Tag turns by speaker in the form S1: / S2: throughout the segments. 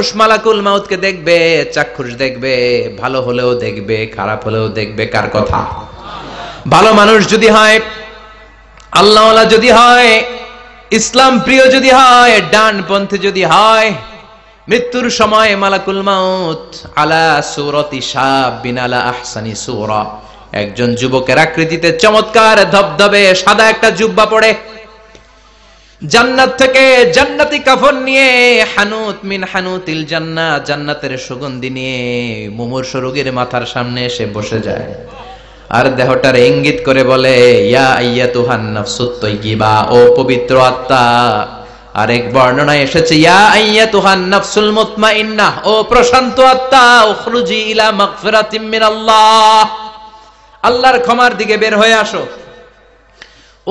S1: মানুষ মালাকুল মাউতকে দেখবে, চাক্ষুষ দেখবে, ভালো হলেও দেখবে, খারাপ হলেও দেখবে। কার কথা? ভালো মানুষ যদি হয়, আল্লাহওয়ালা যদি হয়, ইসলাম প্রিয় যদি হয়, ডানপন্থী যদি হয়, মৃত্যুর সময় মালাকুল মাউত আলা সূরাতি শাবিন আলা আহসানি সূরা, একজন যুবকের আকৃতিতে চমৎকার ধবধবে সাদা একটা জুব্বা পরে, জান্নাত থেকে জান্নাতি কাফন নিয়ে, হানুত মিন হানুতিল জান্নাহ, জান্নাতের সুগন্ধি নিয়ে মুমূর্ষু রোগীর মাথার সামনে এসে বসে যায় আর দেহটার ইঙ্গিত করে বলে, ইয়া আইয়াতুহান নাফসুত তাইয়্যিবা, ও পবিত্র আত্মা। আরেক বর্ণনায় এসেছে, ইয়া আইয়াতুহান নাফসুল মুতমাইন্নাহ, ও প্রশান্ত আত্মা, উখরুজি ইলা মাগফিরাতিম মিনাল্লাহ, আল্লাহর ক্ষমার দিকে বের হয়ে আসো।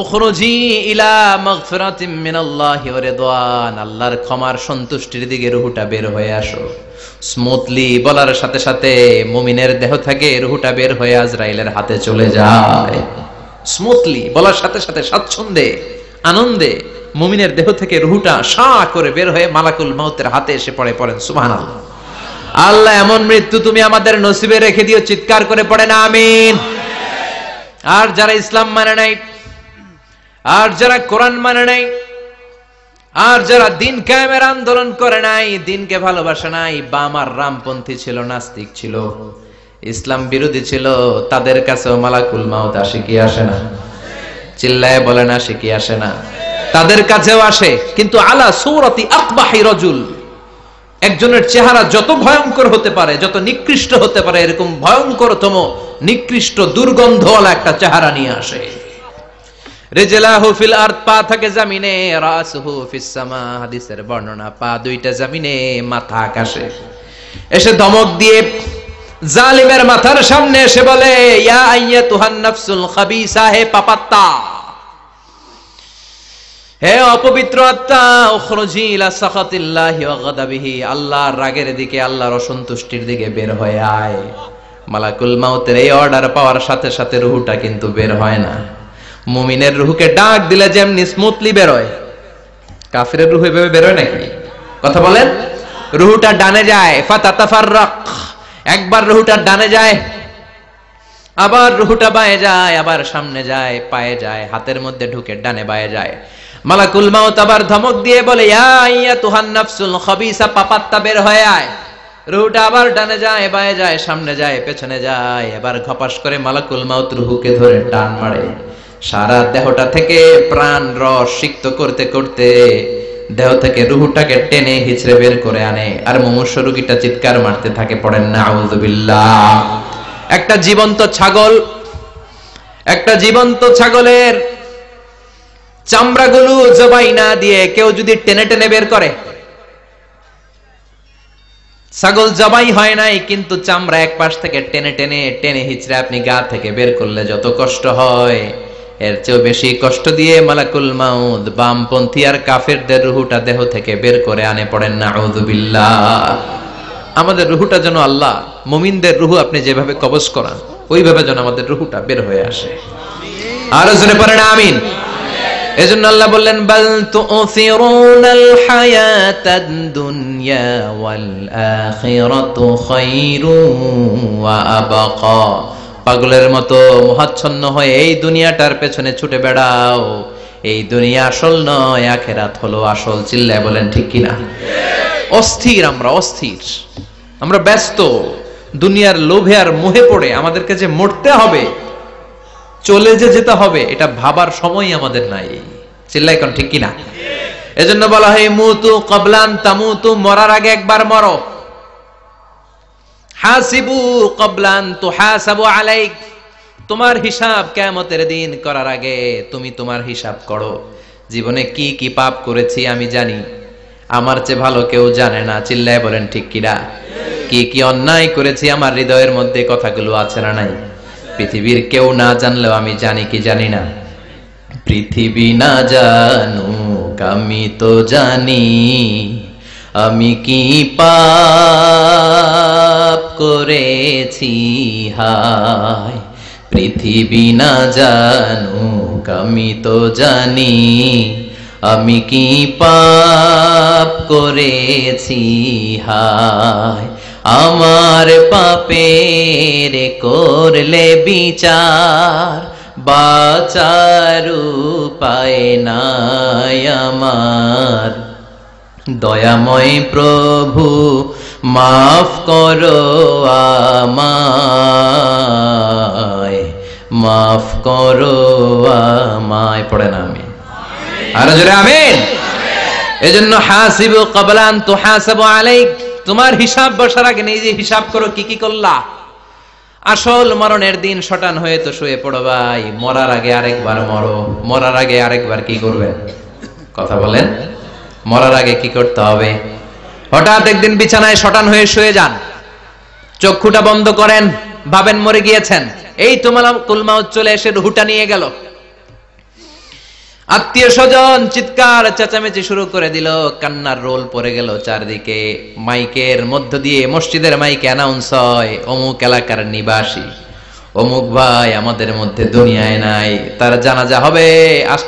S1: উখরুজি ইলা মাগফিরাতিম মিনাল্লাহি ওয়া রিদওয়ান, আল্লাহর ক্ষমার সন্তুষ্টির দিকে রূহটা বের হয়ে আসো। স্মুথলি বলার সাথে সাথে মুমিনের দেহ থেকে রূহটা বের হয়ে আজরাইলের হাতে চলে যায়। স্মুথলি বলার সাথে সাথে স্বাচ্ছন্দ্যে আনন্দে মুমিনের দেহ থেকে রূহটা সা করে বের হয়ে মালাকুল মাউতের হাতে এসে পড়ে। পড়েন সুবহানাল্লাহ। আল্লাহ এমন মৃত্যু তুমি আমাদের নসিবে রেখে দিও, চিৎকার করে পড়েন আমিন। আর যারা ইসলাম মানে নাই, আর যারা কোরআন মানে নাই, আর যারা দিন কায়েমের আন্দোলন করে নাই, দিনকে ভালোবাসে নাই, বাম আর রামপন্থী ছিল, নাস্তিক ছিল, ইসলাম বিরোধী ছিল, তাদের কাছেও মালাকুল মাউত আসে কি আসে না? চিল্লায় বলেন আসে কি আসে না? তাদের কাছেও আসে, কিন্তু আলা সূরাতি আকবাহি রাজুল, একজনের চেহারা যত ভয়ঙ্কর হতে পারে, যত নিকৃষ্ট হতে পারে, এরকম ভয়ঙ্করতম নিকৃষ্ট দুর্গন্ধওয়ালা একটা চেহারা নিয়ে আসে। রিজলাহু ফিল আরদ, পা থাকে জমিনে, রাসুহু ফিস সামা, হাদিসের বর্ণনা, পা দুইটা জমিনে, মাথা আকাশে। এসে ধমক দিয়ে জালিমের মাথার সামনে এসে বলে, ইয়া আইয়াতুহান নাফসুল খাবিসা, হে পাপাত্তা, হে অপবিত্র আত্মা, উখরুজি ইলা সাখাতিল্লাহি ওয়া গাদাবিহি, আল্লাহর রাগের দিকে, আল্লাহর অসন্তুষ্টির দিকে বের হয়ে আয়। মালাকুল মাউতের এই অর্ডার পাওয়ার সাথে সাথে রূহটা কিন্তু বের হয় না। মুমিনের রূহকে ডাক দিলে যেমনি স্মুথলি বের হয়, কাফিরের রূহ এভাবে বের হয় নাকি? কথা বলেন। রূহটা ডানে যায়, ফাতাতাফাররাক, একবার রূহটা ডানে যায়, আবার রূহটা বাঁয়ে যায়, আবার সামনে যায়, পায়ে যায়, হাতের মধ্যে ঢুকে ডানে বাঁয়ে যায়। মালাকুল মাউত আবার ধমক দিয়ে বলে, ইয়া আইয়াতুহান নাফসুল খাবিসা, পাপাত্তা, বের হয়ে আয়। রূহটা আবার ডানে যায়, বাঁয়ে যায়, সামনে যায়, পেছনে যায়। এবার ঘপাস করে মালাকুল মাউত রূহকে ধরে টান মারে, সারা দেহটা থেকে প্রাণ রস সিক্ত করতে করতে দেহ থেকে রূহটাকে টেনে হিচড়ে বের করে আনে। আর মুমূর্ষু রোগীটা চিৎকার মারতে থাকে। পড়েন নাউযুবিল্লাহ। একটা জীবন্ত ছাগলের চামড়াগুলো জবাই না দিয়ে কেউ যদি টেনে টেনে বের করে, ছাগল জবাই হয় নাই কিন্তু চামড়া এক পাশ থেকে টেনে টেনে টেনে হিচড়ে আপনি গা থেকে বের করলে যত কষ্ট হয়, এর চেয়েও বেশি কষ্ট দিয়ে মালাকুল মাউত বামপন্থী আর কাফেরদের রূহটা দেহ থেকে বের করে আনে। পড়েন নাউযুবিল্লাহ। আমাদের রূহটা যেন আল্লাহ, মুমিনদের রূহ আপনি যেভাবে কবজ করান, ওইভাবে যেন আমাদের রূহটা বের হয়ে আসে। আরো জোরে পড়েন আমিন। এজন্য আল্লাহ বললেন, বাল তুসিরুনাল হায়াতাদ দুনিয়া ওয়াল আখিরাতু খায়রুন ওয়া আবকা। পাগলের মতো মোহাচ্ছন্ন হয়ে এই দুনিয়াটার পেছনে ছুটে বেড়াও, এই দুনিয়া আসল নয়, আখিরাত হলো আসল। চিল্লায় বলেন ঠিক কিনা? অস্থির, আমরা ব্যস্ত দুনিয়ার লোভে আর মোহে পড়ে আমাদেরকে যে মরতে হবে, চলে যে যেতে হবে, এটা ভাবার সময় আমাদের নাই। চিল্লাই কোন ঠিক কিনা? এজন্য বলা হয় মুতু ক্বাবলান তামুতু, মরার আগে একবার মরো। হাসিবু ক্বাবলান তুহাসাবু আলাইক, তোমার হিসাব কিয়ামতের দিন করার আগে তুমি তোমার হিসাব করো। জীবনে কি কি পাপ করেছি আমি জানি, আমার চেয়ে ভালো কেউ জানে না। চিল্লায় বলেন ঠিক কিনা? কি কি অন্যায় করেছি আমার হৃদয়ের মধ্যে কথাগুলো আছে না নাই? পৃথিবীর কেউ না জানলেও আমি জানি কি জানি না? পৃথিবী না জানুক আমি তো জানি, আমি কি পাপ করেছি হায়। পৃথিবী না জানুক আমি তো জানি, আমি কি পাপ করেছি হায়, আমার পাপের করলে বিচার, বাঁচার উপায় নাই আমার। দয়াময় প্রভু মাফ করো আমায়, মাফ করো আমায়। পড়েন আমিন। আরো জোরে আমিন। এজন্য হাসিবু ক্বাবলা আন তুহাসাবু আলাইক, তোমার হিসাব বসার আগে নিজে হিসাব করো কি কি করলা। আসল মরণের দিন শটান হয়ে তো শুয়ে পড়ো ভাই, মরার আগে আরেকবার মরো। মরার আগে আরেকবার কি করবেন? কথা বলেন। মরার আগে কি করতে হবে? হঠাৎ একদিন বিছানায় শটান হয়ে শুয়ে যান, চক্ষুটা বন্ধ করেন, ভাবেন মরে গিয়েছেন, এই তো মালাকুল মাউত চলে এসে রুহটা নিয়ে গেল। আত্মীয় স্বজন চিৎকার চেঁচামেচি শুরু করে দিল, কান্নার রোল পড়ে গেল চারদিকে। মাইকের মধ্য দিয়ে, মসজিদের মাইকে অ্যানাউন্স হয়, অমুক এলাকার নিবাসী অমুক ভাই আমাদের মধ্যে দুনিয়ায় নাই, তার জানাজা হবে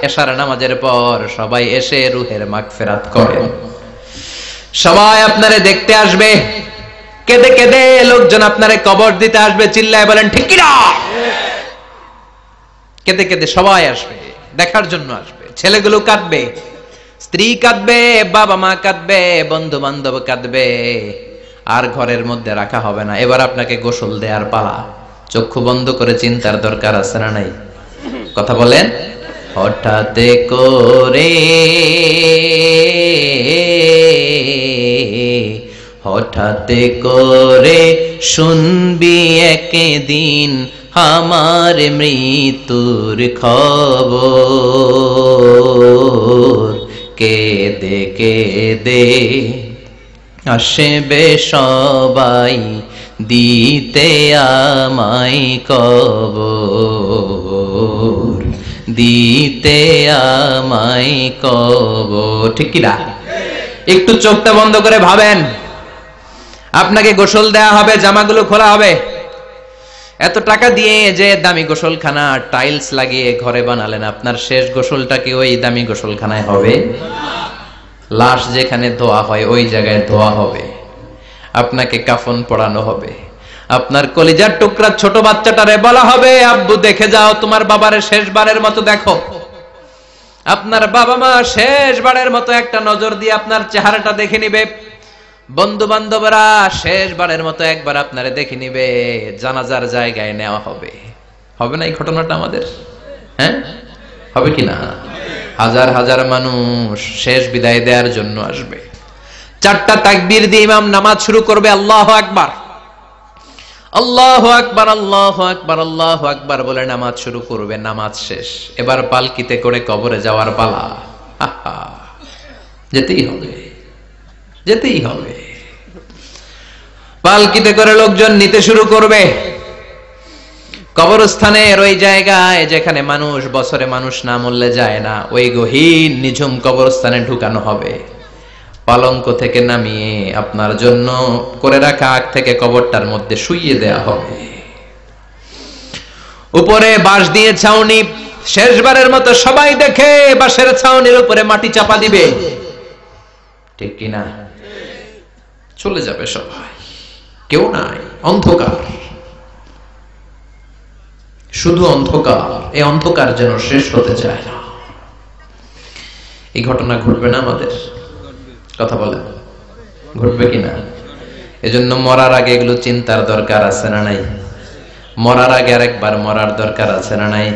S1: এশার নামাজের পর। সবাই এসে রুহের মাগফিরাত করেন। সবাই আপনারে দেখতে আসবে, কেঁদে কেঁদে লোকজন আপনারে কবর দিতে আসবে। চিল্লায় বলেন ঠিক কি না? কেঁদে কেঁদে সবাই আসবে, দেখার জন্য আসবে। ছেলেগুলো কাঁদবে, স্ত্রী কাঁদবে, বাবা মা কাঁদবে, বন্ধু বান্ধব কাঁদবে। আর ঘরের মধ্যে রাখা হবে না। এবার আপনাকে গোসল দেওয়ার পালা। চক্ষু বন্ধ করে চিন্তার দরকার আছে না নাই? কথা বলেন। হঠাৎ করে, হঠাৎ করে শুনবি একদিন আমার মৃত্যুর খবর। কেঁদে কেঁদে আসবে সবাই দিতে আমায় কবর, দিতে আমায় কবর। ঠিক কি না? একটু চোখটা বন্ধ করে ভাবেন, আপনাকে গোসল দেয়া হবে, জামাগুলো খোলা হবে। এত টাকা দিয়ে যে দামি গোসলখানা টাইলস লাগিয়ে ঘরে বানালেন, আপনার শেষ গোসলটা কি ওই দামি গোসলখানায় হবে? লাশ যেখানে ধোয়া হয় ওই জায়গায় ধোয়া হবে। আপনাকে কাফন পরানো হবে। আপনার কলিজার টুকরা ছোট বাচ্চাটারে বলা হবে, আব্বু দেখে যাও তোমার বাবারে শেষবারের মতো দেখো। আপনার বাবা মা শেষবারের মতো একটা নজর দিয়ে আপনার চেহারাটা দেখে নিবে। বন্ধু বান্ধবরা শেষবারের মতো একবার আপনারে দেখে নিবে। জানাজার জায়গায় নেওয়া হবে। হবে না এই ঘটনাটা আমাদের? হ্যাঁ, হবে কি না? হাজার হাজার মানুষ শেষ বিদায় দেওয়ার জন্য আসবে। চারটা তাকবীর দিয়ে ইমাম নামাজ শুরু করবে। আল্লাহু আকবার, আল্লাহু আকবার, আল্লাহু আকবার, আল্লাহু আকবার বলে নামাজ শুরু করবে। নামাজ শেষ। এবার পালকিতে করে কবরে যাওয়ার পালা। যেতেই হবে, যেতেই হবে। পালকিতে করে লোকজন নিতে শুরু করবে। কবরস্থানের ওই জায়গায় যেখানে মানুষ বছরে মানুষ না মরলে যায় না, ওই গহীন নিঝুম কবরস্থানে ঢুকানো হবে। পালঙ্ক থেকে নামিয়ে আপনার জন্য করে রাখা আগ থেকে কবরটার মধ্যে শুইয়ে দেয়া হবে। উপরে বাঁশ দিয়ে ছাউনি। শেষবারের মতো সবাই দেখে বাঁশের ছাউনির উপরে মাটি চাপা দিবে। ঠিক কিনা? চলে যাবে সবাই, কেউ নাই, অন্ধকার, শুধু অন্ধকার। এই অন্ধকার যেন শেষ হতে চায় না। এই ঘটনা ঘটবে না আমাদের? কথা বলেন, ঘটবে কিনা? এজন্য মরার আগে এগুলো চিন্তার দরকার আছে না নাই? মরার আগে আরেকবার মরার দরকার আছে না নাই?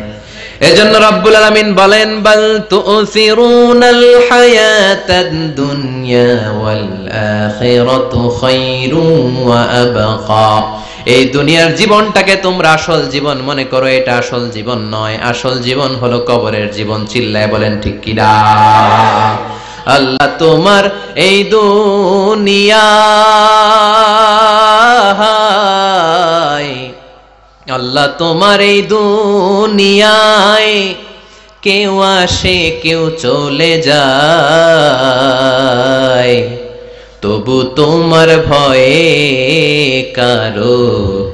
S1: এজন্য রব্বুল আলামিন বলেন, বাল তুসিরুনাল হায়াতাদ দুনিয়া ওয়াল আখিরাতু খায়রুন ওয়া আবকা। এই দুনিয়ার জীবনটাকে তোমরা আসল জীবন মনে করো, এটা আসল জীবন নয়। আসল জীবন হলো কবরের জীবন। চিল্লায় বলেন ঠিক কি না? আল্লাহ তোমার এই দুনিয়ায়, আল্লাহ তোমার এই দুনিয়ায় কেউ আসে কেউ চলে যায়, তবু তোমার ভয়ে কারো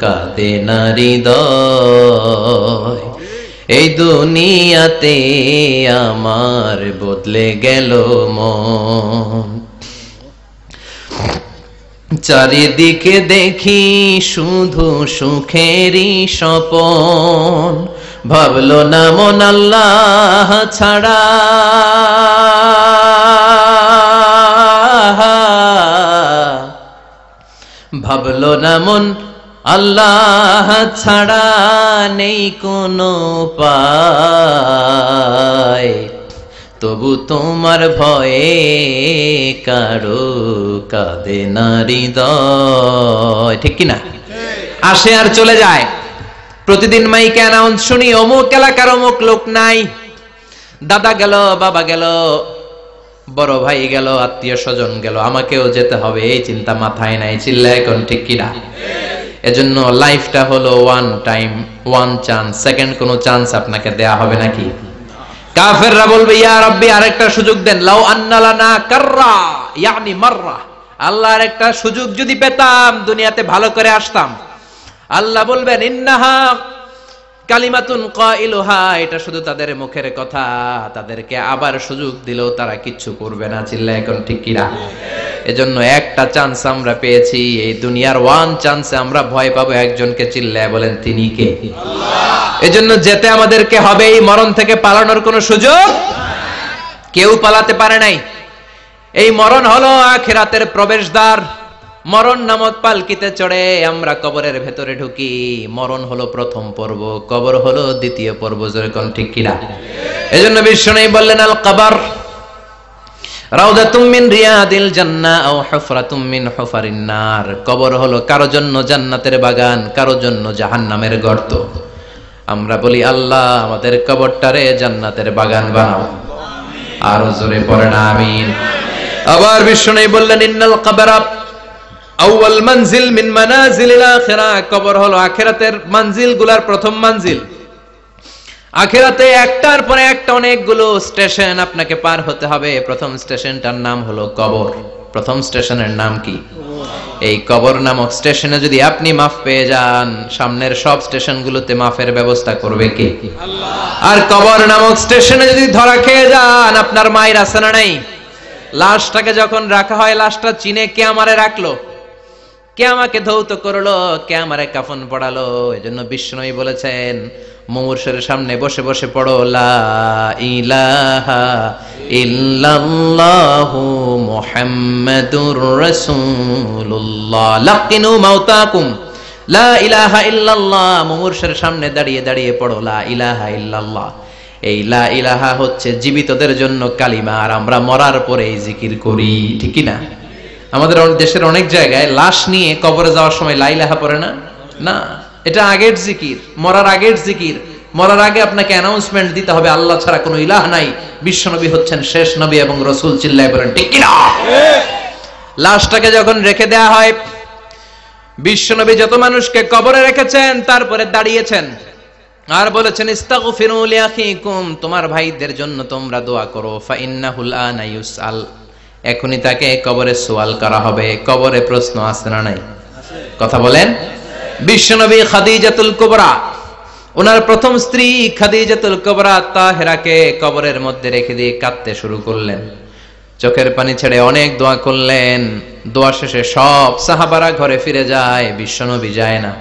S1: কাঁদে না হৃদয়। এই দুনিয়াতে আমার বদলে গেল মন। চারিদিকে দেখি শুধু সুখেরই স্বপন, ভাবলো না মন আল্লাহ ছাড়া, ভাবলো না মন আল্লাহ ছাড়া নেই কোনো উপায়, তবু তোমার ভয়ে কারো কাঁদে না হৃদয়। ঠিক কিনা? আসে আর চলে যায়। প্রতিদিন মাইকে অ্যানাউন্স শুনি অমুক এলাকার অমুক লোক নাই, দাদা গেল, বাবা গেল, বড় ভাই গেল, আত্মীয় স্বজন গেল, আমাকেও যেতে হবে, এই চিন্তা মাথায় নাই। চিল্লায় এখন ঠিক কিনা? এজন্য লাইফটা হলো one time, one chance, second কোনো চান্স আপনাকে দেয়া হবে নাকি? কাফেররা বলবে ইয়া রাব্বি আরেকটা সুযোগ দেন, লাউ আন্না লানা কাররা ইয়ানি মাররা, আল্লাহ আরেকটা সুযোগ যদি পেতাম দুনিয়াতে ভালো করে আসতাম। আল্লাহ বলবেন ইন্নাহা কালিমাতুন কাইলুহা, এটা শুধু তাদের মুখের কথা, তাদেরকে আবার সুযোগ দিলেও তারা কিচ্ছু করবে না। চিল্লা এখন ঠিক কিনা? এজন্য একটা চান্স আমরা পেয়েছি, এই দুনিয়ার ওয়ান চান্সে আমরা ভয় পাবো একজনকে। চিল্লায় বলেন তিনি কে? আল্লাহ। এজন্য যেতে আমাদেরকে হবে, এই মরণ থেকে পালানোর কোনো সুযোগ কেউ পালাতে পারে নাই। এই মরণ হলো আখিরাতের প্রবেশদ্বার। মরণ নামক পালকিতে চড়ে আমরা কবরের ভেতরে ঢুকি। মরণ হলো প্রথম পর্ব, কবর হলো দ্বিতীয় পর্ব। যেরকম ঠিক কিনা? এজন্য বিশ্বনবী বললেন আল কবর রাউদাতুম মিন রিয়াদিল জান্নাহ আও হুফরাতুম মিন হুফারিন নার। কবর হলো কারো জন্য জান্নাতের বাগান, কারো জন্য জাহান্নামের গর্ত। আমরা বলি আল্লাহ আমাদের কবরটারে জান্নাতের বাগান বানাও। আর জোরে পড়েন আমিন। আবার বিশ্বনবী বললেন ইন্নাল কবরা আউয়াল মানজিল মিন মানাজিলিল আখিরাহ। কবর হলো আখিরাতের মঞ্জিলগুলোর প্রথম মঞ্জিল। আখিরাতে একটার পরে একটা অনেকগুলো স্টেশন আপনাকে পার হতে হবে। প্রথম স্টেশনটার নাম হলো কবর। প্রথম স্টেশনের নাম কি? এই কবর নামক স্টেশনে যদি আপনি মাফ পেয়ে যান, সামনের সব স্টেশনগুলোতে মাফের ব্যবস্থা করবে কে? আল্লাহ। আর কবর নামক স্টেশনে যদি ধরা খেয়ে যান, আপনার মায়ের আছে না নাই? লাশটাকে যখন রাখা হয়, লাশটা চিনে কে আমারে রাখলো, কে আমাকে ধৌত করলো, কে আমারে কাফন পড়ালো। এজন্য বিশ্বনবী বলেছেন মুমূর্ষের সামনে বসে বসে পড়ো লা ইলাহা ইল্লাল্লাহু মুহাম্মাদুর রাসূলুল্লাহ। লাকিনু মাউতাকুম লা ইলাহা ইল্লাল্লাহ। মুমূর্ষের সামনে দাঁড়িয়ে দাঁড়িয়ে পড়ো লা ইলাহা ইল্লাল্লাহ। এই লা ইলাহা হচ্ছে জীবিতদের জন্য কালিমা, আর আমরা মরার পরে এই জিকির করি। ঠিক কি না? আমাদের দেশের অনেক জায়গায় লাশ নিয়ে কবরে যাওয়ার সময় লা ইলাহা পড়ে না। না, এটা আগের জিকির, মরার আগের জিকির। মরার আগে আপনাকে অ্যানাউন্সমেন্ট দিতে হবে আল্লাহ ছাড়া কোনো ইলাহ নাই, বিশ্বনবী হচ্ছেন শেষ নবী এবং রাসূল। চিল্লায় বলেন ঠিক কি না? লাশটাকে যখন রেখে দেয়া হয়, বিশ্বনবী যত মানুষকে কবরে রেখেছেন তারপরে দাঁড়িয়েছেন আর বলেছেন ইস্তাগফিরু লিআখিকুম, তোমার ভাইদের জন্য তোমরা দোয়া করো। ফাইন্নাহুল আনা ইউসআল, এখনই তাকে কবরে সওয়াল করা হবে। কবরে প্রশ্ন আছে না নাই? কথা বলেন। বিশ্বনবী খাদিজাতুল কুবরা, ওনার প্রথম স্ত্রী খাদিজাতুল কুবরা তাহেরাকে কবরের মধ্যে রেখে দিয়ে কাঁদতে শুরু করলেন। চোখের পানি ছেড়ে অনেক দোয়া করলেন। দোয়া শেষে সব সাহাবারা ঘরে ফিরে যায়, বিশ্বনবী যায় না।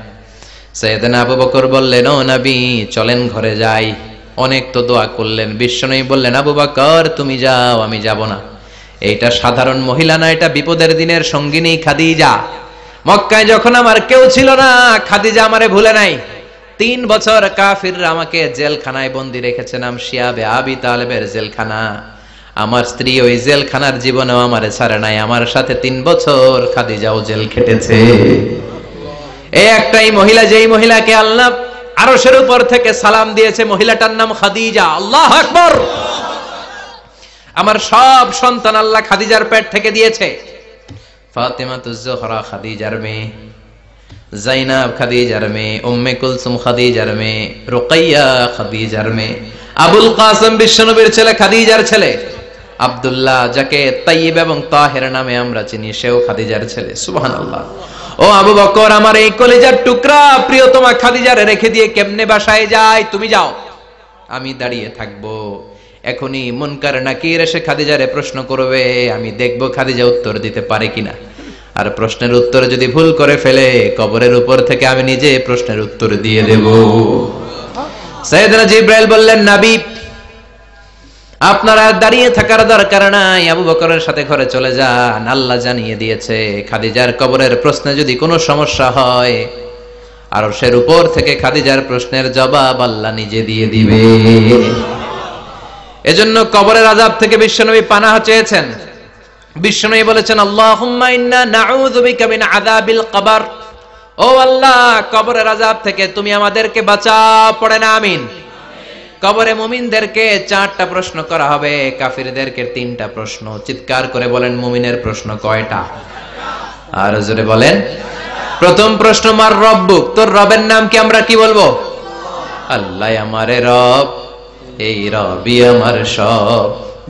S1: সাইয়েদনা আবু বকর বললেন ও নবী চলেন ঘরে যাই। অনেক তো দোয়া করলেন। বিশ্বনবী বললেন আবু বকর তুমি যাও, আমি যাব না। এইটা সাধারণ মহিলা না, এটা বিপদের দিনের সঙ্গিনী খাদিজা। মক্কায় যখন আমার কেউ ছিল না, খাদিজা আমারে ভুলে নাই। 3 বছর কাফিররা আমাকে জেলখানায় বন্দী রেখেছে, নাম শিয়াবে আবি তালেবের জেলখানা। আমার স্ত্রী ওই জেলখানার জীবনেও আমারে ছাড়ে নাই। আমার সাথে 3 বছর খাদিজাও জেল খেটেছে। এই একটাই মহিলা, যেই মহিলাকে আল্লাহ আরশের উপর থেকে সালাম দিয়েছে, মহিলাটার নাম খাদিজা। আল্লাহু আকবার। আমার সব সন্তান আল্লাহ খাদিজার পেট থেকে দিয়েছে। ফাতিমাতুজ জোহরা খাদিজার মেয়ে, জাইনাব খাদিজার মেয়ে, উম্মে কুলসুম খাদিজার মেয়ে, রুকাইয়া খাদিজার মেয়ে, আবুল কাসেম বিশ্বনবীর ছেলে খাদিজার ছেলে, আব্দুল্লাহ যাকে তাইয়্যিব এবং তাহের নামে আমরা চিনি, সেও খাদিজার ছেলে। সুবহানাল্লাহ। ও আবু বকর, আমার এই কলিজার টুকরা প্রিয়তমা খাদিজারে রেখে দিয়ে কেমনে বাসায় যায়? তুমি যাও। আমি দাঁড়িয়ে থাকবো। এখনই মুনকার নাকির এসে খাদিজারে প্রশ্ন করবে, আমি দেখবো খাদিজা উত্তর দিতে পারে কিনা। আর প্রশ্নের উত্তর যদি ভুল করে ফেলে, কবরের উপর থেকে আমি নিজে প্রশ্নের উত্তর দিয়ে দেব। সাইয়েদনা জিবরাইল বললেন, নবী আপনারা দাঁড়িয়ে থাকার দরকার নাই, আবু বকরের সাথে ঘরে চলে যান। আল্লাহ জানিয়ে দিয়েছে খাদিজার কবরের প্রশ্নে যদি কোনো সমস্যা হয়, আরশের উপর থেকে খাদিজার প্রশ্নের জবাব আল্লাহ নিজে দিয়ে দিবে। এজন্য কবরের আযাব থেকে বিশ্বনবী পানাহ চেয়েছেন। বিশ্বনবী বলেছেন, আল্লাহুম্মা ইন্না নাউযু বিকা মিন আযাবিল কবর। ও আল্লাহ, কবরের আযাব থেকে তুমি আমাদেরকে বাঁচাও। পড়েন আমিন। কবরে মুমিনদেরকে 4টা প্রশ্ন করা হবে, কাফিরদেরকে 3টা প্রশ্ন। চিৎকার করে বলেন, মুমিনের প্রশ্ন কয়টা? আর জোরে বলেন। প্রথম প্রশ্ন, মার রব্বুক, তোর রবের নাম কি? আমরা কি বলবো? আল্লাহ আমারে রব, এই রবি আমার সব,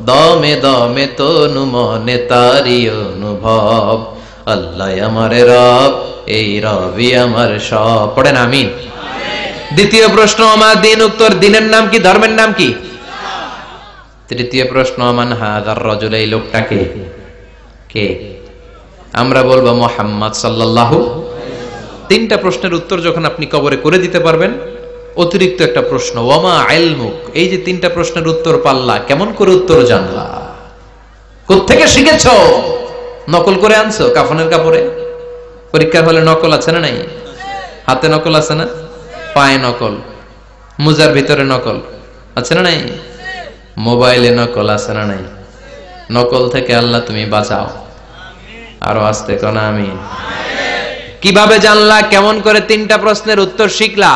S1: দমে দমে তনু মনে তারি অনুভব। আল্লাহ আমারে রব, এই রবি আমার সব। পড়েন আমিন। দ্বিতীয় প্রশ্ন, আমার দিন, উত্তর দিনের নাম কি? ধর্মের নাম কি? তৃতীয় প্রশ্ন, আমান হাযার রাজুল, এই লোকটাকে কে? আমরা বলবো মুহাম্মদ সাল্লাল্লাহু। 3টা প্রশ্নের উত্তর যখন আপনি কবরে করে দিতে পারবেন, অতিরিক্ত একটা প্রশ্ন, ওয়ামা ইলমুক, এই যে 3টা প্রশ্নের উত্তর পাল্লা, কেমন করে উত্তর জানলা? কোত্থেকে শিখেছো? নকল করে আনছো কাফনের কাপড়ে? পরীক্ষার হলে নকল আছে না নাই? হাতে নকল আছে না? পায়ে নকল, মুজার ভিতরে নকল আছে না নাই? মোবাইলে নকল আছে না নাই? নকল থেকে আল্লাহ তুমি বাঁচাও। আরো আস্তে কোন আমিন। কিভাবে জানলা? কেমন করে 3টা প্রশ্নের উত্তর শিখলা?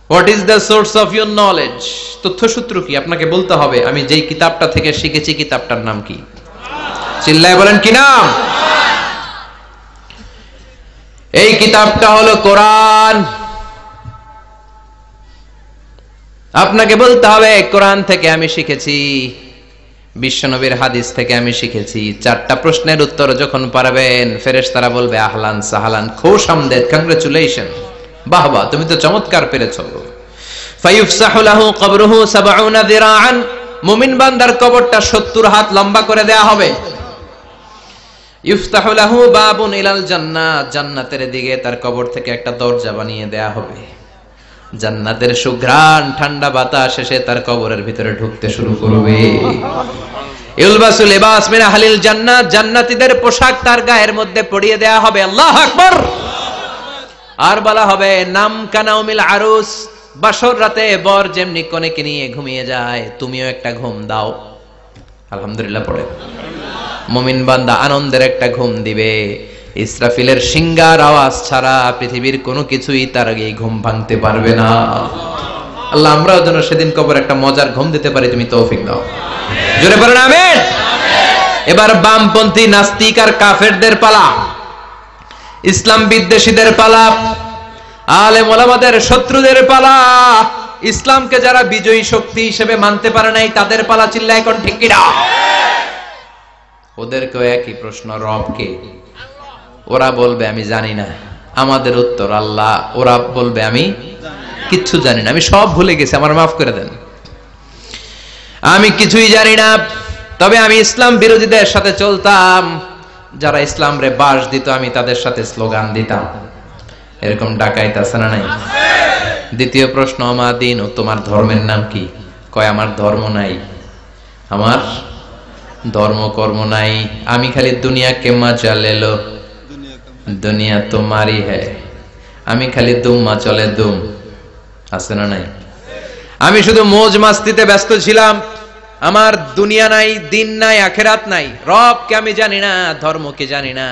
S1: What is the source of your knowledge? তথ্যসূত্র কি? আপনাকে বলতে হবে, আমি যেই কিতাবটা থেকে শিখেছি কিতাবটার নাম কি? চিল্লায় বলেন, কি নাম? এই কিতাবটা হলো কোরআন। আপনাকে বলতে হবে, কোরআন থেকে আমি শিখেছি, বিশ্বনবীর হাদিস থেকে আমি শিখেছি। 4টা প্রশ্নের উত্তর যখন পারবেন, ফেরেশতারা বলবে, আহলান সাহালান, খুশ আমদেদ, কংগ্রাচুলেশন, বাহ বাহ, তুমি তো চমৎকার পেরেছো। ফায়ুফসাহু লাহু কবরুহু 70 যিরাআন, মুমিন বান্দার কবরটা 70 হাত লম্বা করে দেয়া হবে। ইফতাহু লাহু বাবুন ইলাল জান্নাহ, জান্নাতের দিকে তার কবর থেকে একটা দরজা বানিয়ে দেয়া হবে। জান্নাতের সুঘ্রাণ, ঠান্ডা বাতাস এসে তার কবরের ভিতরে ঢুকতে শুরু করবে। ইলবাসু লিবাস মিন আহলিল জান্নাহ, জান্নাতীদের পোশাক তার গায়ের মধ্যে পরিয়ে দেয়া হবে। আল্লাহু আকবার। আর বলা হবে, নাম কানাউমিল আরুস, বাসর রাতে বর যেমনি কনেকে নিয়ে ঘুমিয়ে যায়, তুমিও একটা ঘুম দাও। আলহামদুলিল্লাহ পড়ে মুমিন বান্দা আনন্দের একটা ঘুম দিবে। ইসরাফিলের সিংগার আওয়াজ ছাড়া পৃথিবীর কোনো কিছুই তার আগে ঘুম ভাঙতে পারবে না। আল্লাহ আমরাও যেন সেদিন কবর একটা মজার ঘুম দিতে পারি, তুমি তৌফিক দাও। জোরে বলেন আমিন। এবার বামপন্থী নাস্তিক আর কাফেরদের পালা, ইসলাম বিদ্বেষীদের পালা, আলেম ওলামাদের শত্রুদের পালা, ইসলামকে যারা বিজয়ী শক্তি হিসেবে মানতে পারে নাই তাদের পালা। চিল্লায় কোন ঠিক কিনা? ওদেরকেও একই প্রশ্ন, রব কে? ওরা বলবে আমি জানি না। আমাদের উত্তর আল্লাহ। ওরা বলবে আমি কিচ্ছু জানি না, আমি সব ভুলে গেছি, আমার মাফ করে দেন, আমি কিছুই জানি না। তবে আমি ইসলাম বিরোধীদের সাথে চলতাম, যারা ইসলাম রে বাস দিত আমি তাদের সাথে স্লোগান দিতাম। এরকম ডাকাইত আছে না নাই? দ্বিতীয় প্রশ্ন, আমার দিন, ও তোমার ধর্মের নাম কি? কয় আমার ধর্ম নাই, আমার ধর্ম কর্ম নাই, আমি খালি দুনিয়া কে মজা লেলো, দুনিয়া তোমারই হ্যায়, আমি খালি দুম্মা চলে দুম, আছে না নাই? আমি শুধু মৌজ মাস্তিতে ব্যস্ত ছিলাম, আমার দুনিয়া নাই, দিন নাই, আখেরাত নাই, রবকে আমি জানি না, ধর্মকে জানি না।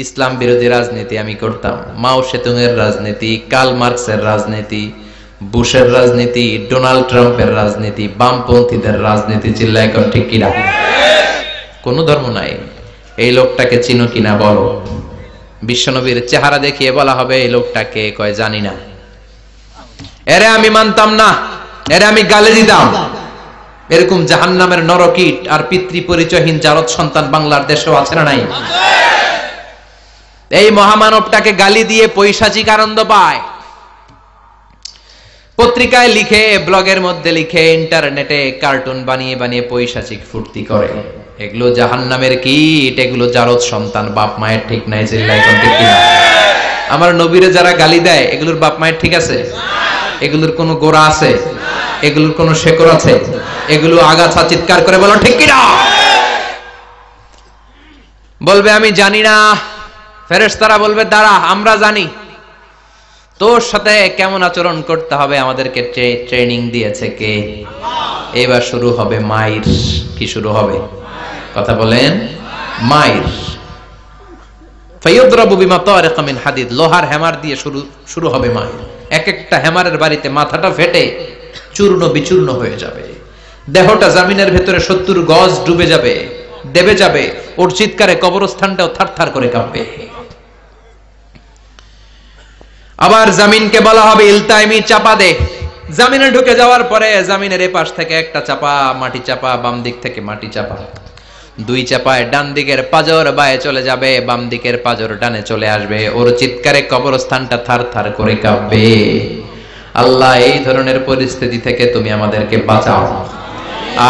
S1: ইসলাম বিরোধী রাজনীতি আমি করতাম, মাও সেতুংয়ের রাজনীতি, কার্ল মার্কসের রাজনীতি, বুশের রাজনীতি, ডোনাল্ড ট্রাম্পের রাজনীতি, বামপন্থীদের রাজনীতি। চিল্লায় এখন ঠিক কিনা? কোন ধর্ম নাই। এই লোকটাকে চিনো কিনা বলো। বিশ্বনবীর চেহারা দেখিয়ে বলা হবে এই লোকটাকে, কয় জানি না। এরে আমি মানতাম না, এরে আমি গালে দিতাম। এরকম জাহান্নামের নরকীট আর পিতৃ পরিচয়হীন জারদ সন্তান বাংলার দেশেও আছে না নাই? এই মহামানবটাকে গালি দিয়ে পৈশাচিক আনন্দ পায়। পত্রিকায় লিখে, ব্লগের মধ্যে লিখে, ইন্টারনেটে কার্টুন বানিয়ে বানিয়ে পৈশাচিক ফুর্তি করে। এগুলো জাহান্নামের কীট, এগুলো জারদ সন্তান, বাপ মায়ের ঠিক নাই। চিল্লায় এখন ঠিক কিনা? আমার নবীরে যারা গালি দেয়, এগুলোর বাপ মায়ের ঠিক আছে? এগুলোর কোনো গোড়া আছে? এগুলোর কোনো শেকড় আছে? এগুলো আগাছা। চিৎকার করে বলো ঠিক কিনা? বলবে আমি জানি না, ফেরেশতারা বলবে দাঁড়া আমরা জানি। তোর সাথে কেমন আচরণ করতে হবে আমাদেরকে ট্রেনিং দিয়েছে কে? এবার শুরু হবে মাইর। কি শুরু হবে? কথা বলেন। মাইর। ফায়ুদরাবু বিমা তারিকা মিন হাদিদ, লোহার হ্যামার দিয়ে শুরু হবে মাইর। এক একটা হ্যামারের বাড়িতে মাথাটা ফেটে চূর্ণ বিচূর্ণ হয়ে যাবে, দেহটা জমিনের ভেতরে 70 গজ ডুবে যাবে, দেবে যাবে। ওর চিৎকারে কবরস্থানটাও থারথার করে কাঁপবে। আবার জমিনকে বলা হবে ইলতাইমি, চাপা দে। জমিনে ঢুকে যাওয়ার পরে জমিনের এপাশ থেকে একটা চাপা, মাটি চাপা, বাম দিক থেকে মাটি চাপা, দুই চাপায় ডান দিকের পাজর বায়ে চলে যাবে, বাম দিকের পাজর ডানে চলে আসবে। ওর চিৎকারে কবরস্থানটা থারথার করে কাঁপবে। আল্লাহ এই ধরনের পরিস্থিতি থেকে তুমি আমাদেরকে বাঁচাও।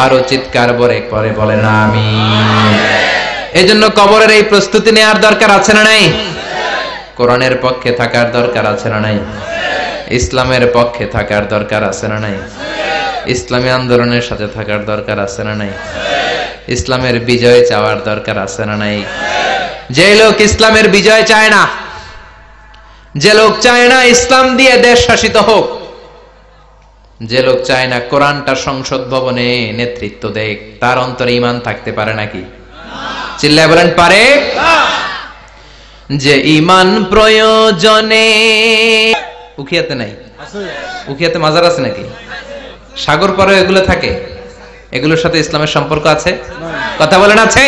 S1: আরো চিৎকার করে বলেন আমিন। এজন্য কবরের এই প্রস্তুতি নেওয়ার দরকার আছে না নাই? কোরআনের পক্ষে থাকার দরকার আছে না নাই? ইসলামের পক্ষে থাকার দরকার আছে না নাই? ইসলামী আন্দোলনের সাথে থাকার দরকার আছে না নাই? ইসলামের বিজয় চাওয়ার দরকার আছে না নাই? যে লোক ইসলামের বিজয় চায় না, যে লোক চায় না ইসলাম দিয়ে দেশ শাসিত হোক, যে লোক চায় না কোরআনটা সংসদ ভবনে নেতৃত্ব দেয়, তার অন্তরে ঈমান থাকতে পারে নাকি? চিল্লায় বলেন পারে? যে ঈমান প্রয়োজনে, উখিয়াতে নাই? উখিয়াতে মাজার আছে নাকি? সাগর পারে এগুলো থাকে? এগুলোর সাথে ইসলামের সম্পর্ক আছে? কথা বলেন আছে?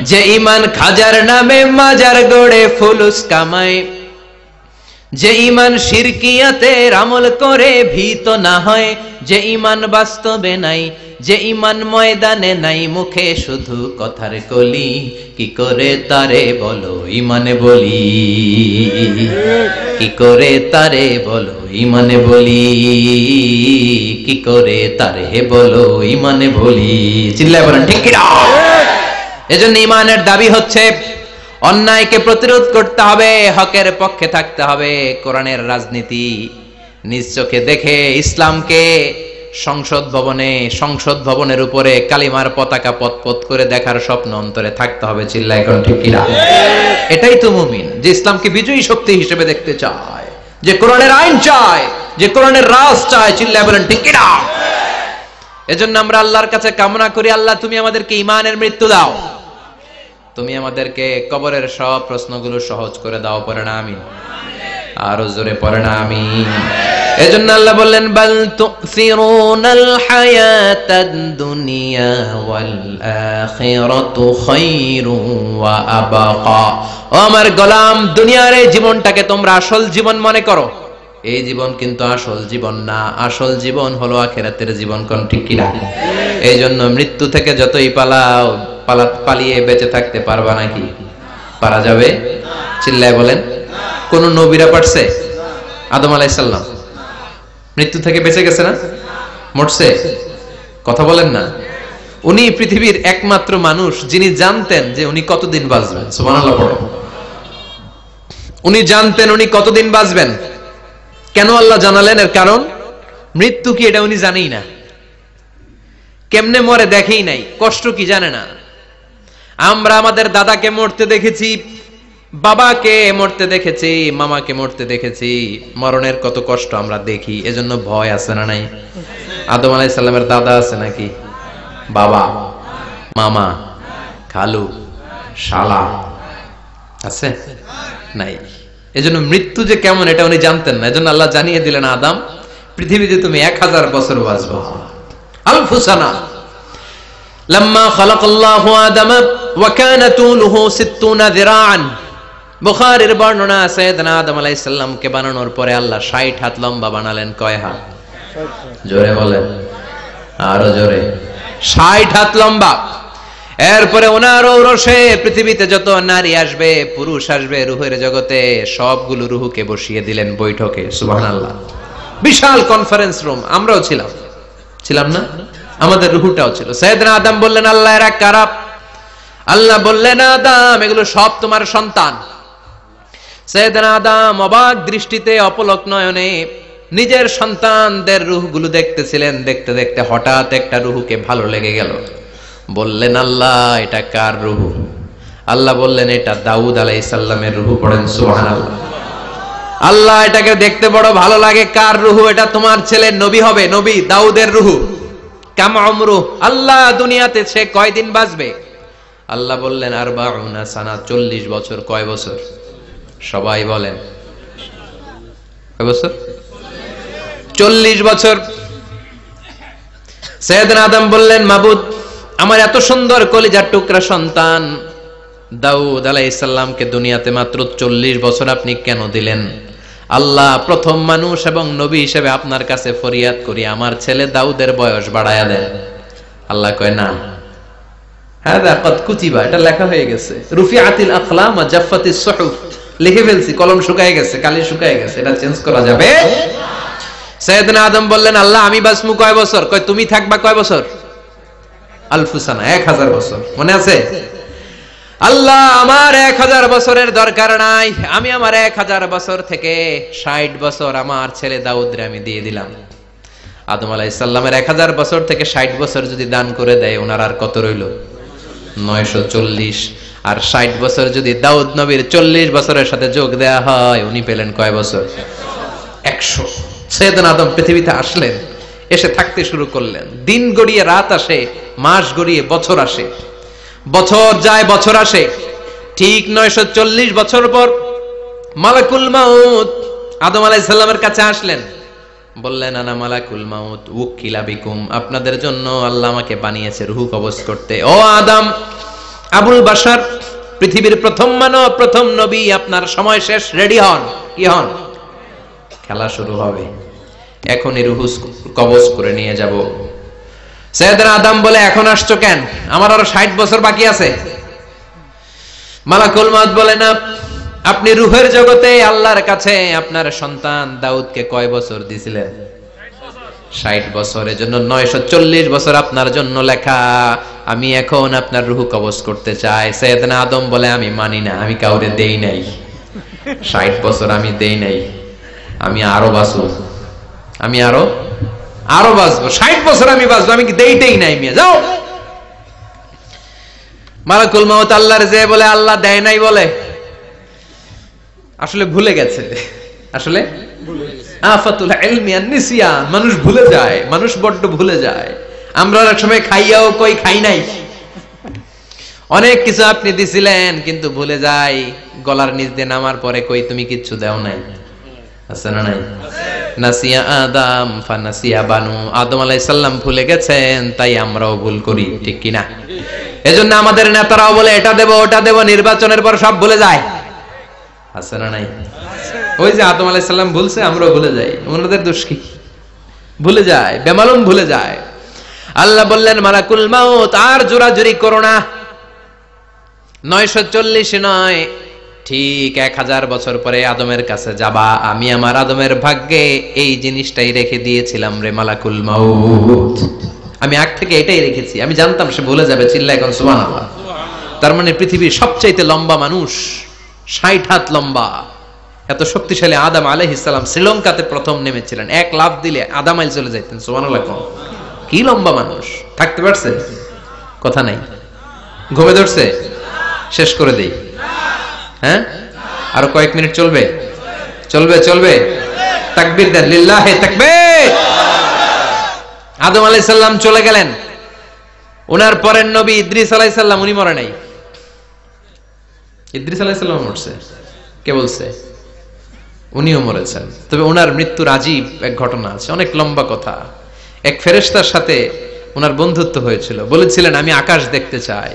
S1: যে ঈমান খাজার নামে মাজার গড়ে ফুলুস কামায়, যে ঈমান শিরকিয়াতের আমল করে ভীত না হয়, যে ঈমান বাস্তবে নাই, যে ঈমান ময়দানে নাই, মুখে শুধু কথার কলি, কি করে তারে বলো ঈমানে বলি, কি করে তারে বলো ঈমানে বলি, কি করে তারে বলো ঈমানে বলি। চিল্লায় বলেন ঠিক কি না? এজন্য ঈমানের দাবি হচ্ছে অন্যায়কে প্রতিরোধ করতে হবে, হকের পক্ষে থাকতে হবে। কোরআনের রাজনীতি নিজ চোখে দেখে ইসলামকে সংসদ ভবনের উপরে কালিমার পতাকা পতপত করে দেখার স্বপ্ন অন্তরে থাকতে হবে। চিল্লায় কোন ঠিক কিনা? এটাই তো মুমিন, যে ইসলামকে বিজয়ী শক্তি হিসেবে দেখতে চায়, যে কোরআনের আইন চায়, যে কোরআনের রাজ চায়। চিল্লায় বলেন ঠিক কিনা? এজন্য আমরা আল্লাহর কাছে কামনা করি, আল্লাহ তুমি আমাদেরকে ঈমানের মৃত্যু দাও, তুমি আমাদেরকে কবরের সব প্রশ্নগুলো সহজ করে দাও। পড়ে না আমিন? আরো জোরে পড়ে না আমিন? এজন্য আল্লাহ বললেন বাল তুসিরুনাল হায়াতাদ দুনিয়া ওয়াল আখিরাতু খায়রুন ওয়া আবাকা। ও আমার গোলাম, দুনিয়ার এই জীবনটাকে তোমরা আসল জীবন মনে করো, এই জীবন কিন্তু আসল জীবন না। আসল জীবন হলো আখিরাতের জীবন। কোন ঠিক কি না? এই জন্য মৃত্যু থেকে যতই পালাও, পালিয়ে বেঁচে থাকতে পারবা নাকি? পারা যাবে? চিল্লায় বলেন। কোন নবীরা পারছে? আদম আলাইহিস সালাম মৃত্যু থেকে বেঁচে গেছে না? মরছে? কথা বলেন না। উনি পৃথিবীর একমাত্র মানুষ যিনি জানতেন যে উনি কতদিন বাঁচবেন। সুবহানাল্লাহ পড়ো। উনি জানতেন উনি কতদিন বাঁচবেন। কেন আল্লাহ জানালেন? এর কারণ মৃত্যু কি এটা উনি জানেই না, কেমনে মরে দেখেই নাই, কষ্ট কি জানে না। আমরা আমাদের দাদাকে মরতে দেখেছি, বাবাকে মরতে দেখেছি, মামাকে মরতে দেখেছি, মরণের কত কষ্ট আমরা দেখি। এজন্য ভয় আছে না নাই? আদম আলাইহিস সালামের দাদা আছে নাকি? বাবা, মামা, খালু, শালা আছে? নাই। এজন্য মৃত্যু যে কেমন এটা উনি জানতেন না। এজন্য আল্লাহ জানিয়ে দিলেন, আদম পৃথিবীতে তুমি 1000 বছর বাঁচবে। আলফু সানা। লাম্মা খালাকাল্লাহু আদম ওয়া কানা তুলুহু 60 যিরাআন। বুখারীর বর্ণনা, সাইয়েদনা আদম আলাইহিস সালামকে বানানোর পরে আল্লাহ 60 হাত লম্বা বানালেন। কয় হাত? জোরে বলেন, আরো জোরে। 60 হাত লম্বা। এরপরে ওনার ঔরসে পৃথিবীতে যত নারী আসবে, পুরুষ আসবে রূহের জগতে, সবগুলো রূহকে বসিয়ে দিলেন বৈঠকে। সুবহানাল্লাহ। বিশাল কনফারেন্স রুম, আমরাও ছিলাম না? আমাদের রুহুটাও ছিল। সাইয়েদনা আদম বললেন, আল্লাহ এরা কারা? আল্লাহ বললেন, আদম এগুলো সব তোমার সন্তান। সাইয়েদনা আদম অবাক দৃষ্টিতে অপলক নয়নে নিজের সন্তানদের রূহগুলো দেখতেছিলেন। দেখতে দেখতে হঠাৎ একটা রূহকে ভালো লেগে গেল। বললেন, আল্লাহ এটা কার রূহ? আল্লাহ বললেন, এটা দাউদ আলাইহিস সালামের রূহ। পড়েন সুবহানাল্লাহ। আল্লাহ এটাকে দেখতে বড় ভালো লাগে, কার রূহ? এটা তোমার ছেলে নবী হবে, নবী দাউদের রূহ। কাম উমরু, আল্লাহ দুনিয়াতে সে কয়দিন বাঁচবে? আল্লাহ বললেন, 40 সানা, 40 বছর। কয় বছর? সবাই বলেন কয় বছর? 40 বছর। সাইয়েদনা আদম বললেন, মাবুদ আমার এত সুন্দর কলিজার টুকরা সন্তান দাউদ আলাইহিস সালামকে দুনিয়াতে মাত্র 40 বছর আপনি কেন দিলেন? আল্লাহ প্রথম মানুষ এবং নবী হিসেবে আপনার কাছে ফরিয়াদ করি, আমার ছেলে দাউদের বয়স বাড়ায়া দেন। আল্লাহ কয় না, হাদা কদ কুতিবা, এটা লেখা হয়ে গেছে। রুফিআতিল আকলাম ওয়া জাফফাতিস সুহুফ, লিখে ফেলছি, কলম শুকায় গেছে, কালি শুকায় গেছে, এটা চেঞ্জ করা যাবে। সাইয়েদনা আদম বললেন, আল্লাহ আমি বাঁচমু কয় বছর? কয় তুমি থাকবা কয় বছর? আলফুসানা, 1000 বছর। মনে আছে? আল্লাহ আমার 1000 বছরের দরকার নাই, আমি আমার 1000 বছর থেকে 60 বছর আমার ছেলে দাউদরে আমি দিয়ে দিলাম। আদম আলাইহিস সালামের 1000 বছর থেকে 60 বছর যদি দান করে দেয়, ওনার আর কত রইল? 940। আর 60 বছর যদি দাউদ নবীর 40 বছরের সাথে যোগ দেয়া হয়, উনি পেলেন কয় বছর? 100। সাইয়েদনা আদম পৃথিবীতে আসলেন, এসে থাকতে শুরু করলেন। দিন গড়িয়ে রাত আসে, মাস গড়িয়ে বছর আসে, বছর যায় বছর আসে। ঠিক 940 বছর পর মালাকুল মাউত আদম আলাইহিস সালামের কাছে আসলেন। বললেন, আনা মালাকুল মাউত উকিলা বিকুম, আপনাদের জন্য আল্লাহ আমাকে বানিয়েছে রূহ কবজ করতে। ও আদম, আবুল বাশার, পৃথিবীর প্রথম মানব, প্রথম নবী, আপনার সময় শেষ, রেডি হন। কি হন? খেলা শুরু হবে, এখনই রূহ কবজ করে নিয়ে যাব। সাইয়েদনা আদম বলে, এখন আসছো কেন? আমার আরো 60 বছর বাকি আছে। মালাকুল মাউত বলে, না, আপনি রূহের জগতে আল্লাহর কাছে আপনার সন্তান দাউদকে কয় বছর দিয়েছিলেন? 60 বছর। এজন্য 940 বছর আপনার জন্য লেখা। আমি এখন আপনার রূহ কবজ করতে চাই। সাইয়েদনা আদম বলে, আমি মানি না, আমি কাউরে দেই নাই। 60 বছর আমি দেই নাই, আমি আরো বাঁচবো, আমি আরো বাঁচবো, 60 বছর আমি বাঁচবো, আমি কি দেইতেই নাই। মিয়া যাও। মালাকুল মাউত আল্লাহর যে বলে, আল্লাহ দেয় নাই বলে, আসলে ভুলে গেছে। আসলে আফাতুল ইলমি আন নিসিয়ান, মানুষ ভুলে যায়, মানুষ বড্ড ভুলে যায়। আমরা এক সময় খাইয়াও কই খাই নাই। অনেক কিছু আপনি দিছিলেন, কিন্তু ভুলে যাই। গলার নিচ দিয়ে নামার পরে কই তুমি কিচ্ছু দাও নাই। আছে না নাই? নাসিয়া আদম ফানাসিয়া বানু, আদম আলাইহিস সালাম ভুলে গেছেন, তাই আমরাও ভুল করি, ঠিক কি না? এজন্য আমাদের নেতারাও বলে, এটা দেব ওটা দেব, নির্বাচনের পর সব ভুলে যায়। আছে না নাই? ওই যে আদম আলাইহিস সালাম ভুলছে, আমরাও ভুলে যাই। ওনাদের দোষ কি? ভুলে যায়, বেমালুম ভুলে যায়। আল্লাহ বললেন, মালাকুল মাউত আর জোরাজুরি করো না। 940 নয়, ঠিক 1000 বছর পরে আদমের কাছে যাবা। আমি আমার আদমের ভাগ্যে এই জিনিসটাই রেখে দিয়েছিলাম রে মালাকুল মাউত। আমি আগ থেকে এটাই রেখেছি, আমি জানতাম সে ভুলে যাবে। চিল্লা এখন সুবহানাল্লাহ। তার মানে পৃথিবীর সবচাইতে লম্বা মানুষ, 60 হাত লম্বা, এত শক্তিশালী আদম আলাইহিস সালাম শ্রীলঙ্কাতে প্রথম নেমেছিলেন। এক লাফ দিলে আধা মাইল চলে যাইতেন। সুবহানাল্লাহ। কি লম্বা মানুষ! থাকতে পারছে? কথা নাই। ঘুমে ধরছে? শেষ করে দেই। হ্যাঁ, আরো কয়েক মিনিট চলবে? চলবে। তাকবীর দেন, লিল্লাহি তাকবীর। আদম আলাইহিস সালাম চলে গেলেন। ওনার পরের নবী ইদ্রিস আলাইহিস সালাম, উনি মরে নাই। ইদ্রিস আলাইহিস সালাম মরছে, কে বলছে? উনিও মরেছেন। তবে ওনার মৃত্যুর আজীব এক ঘটনা আছে, অনেক লম্বা কথা। এক ফেরেশতার সাথে ওনার বন্ধুত্ব হয়েছিল। বলেছিলেন, আমি আকাশ দেখতে চাই,